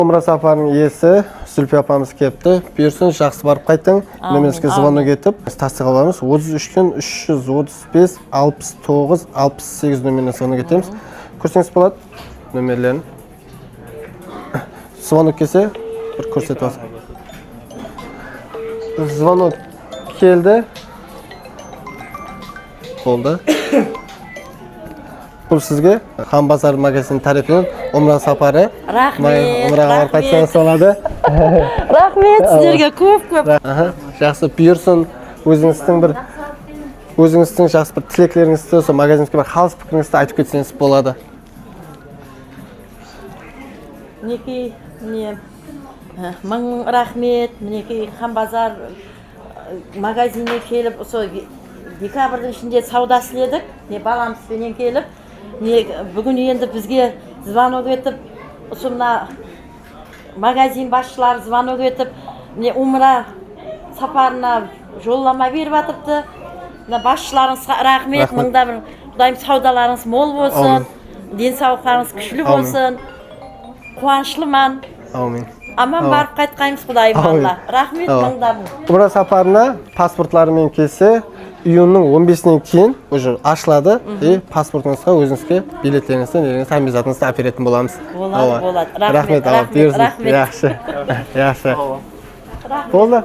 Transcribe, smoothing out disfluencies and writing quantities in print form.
Umra safarının iесі Zülfü апамыз кепті. Бұйырсын, жақсы барып қайтың. Немізге звонок етіп, тасдиқ аламыз. 33 335 69 68 нөміріне звонок етеміз. Көрсеңіз болады нөмірлерін. Звонок келсе, бір көрсетіп алсын. Звонок келді. Болды. Бұл сізге Хан Базар магазин тарапынан Умра сапары. Рахмет. Умраға барып қайтсаңыз болады. Рахмет сіздерге көп. Жақсы, бұйырсын, өзіңіздің жақсы бір тілеклеріңізді, сол магазинге бір қалыс пікіріңізді айтып кетсеңіз болады. Мінекей, мың рахмет. Мінекей Хан Базар магазиніне келіп, осы декабрьдің ішінде сауда істедік. Баламызбенен келіп, бүгін енді бізге звонок етіп, осы мына магазин басшылары звонок етіп, Умра сапарына жолдама беріп жатыпты. Басшыларыңызға рахмет, мыңда бір Құдайым саудаларыңыз мол болсын, денсаулықтарыңыз күшілі болсын. Қуанышлыман. Аумин. Аман барып қайтқаймыз Құдайым Алла. Рахмет мыңда бір. Умра сапарына паспортларымен келсе, июнның 15-нен кейін уже ашылады. Паспортыңызға өзіңізге билеттеріңізді, неріңізді, амбизатыңызды әперетін боламыз. Болады. Рахмет. Жақсы. Болды.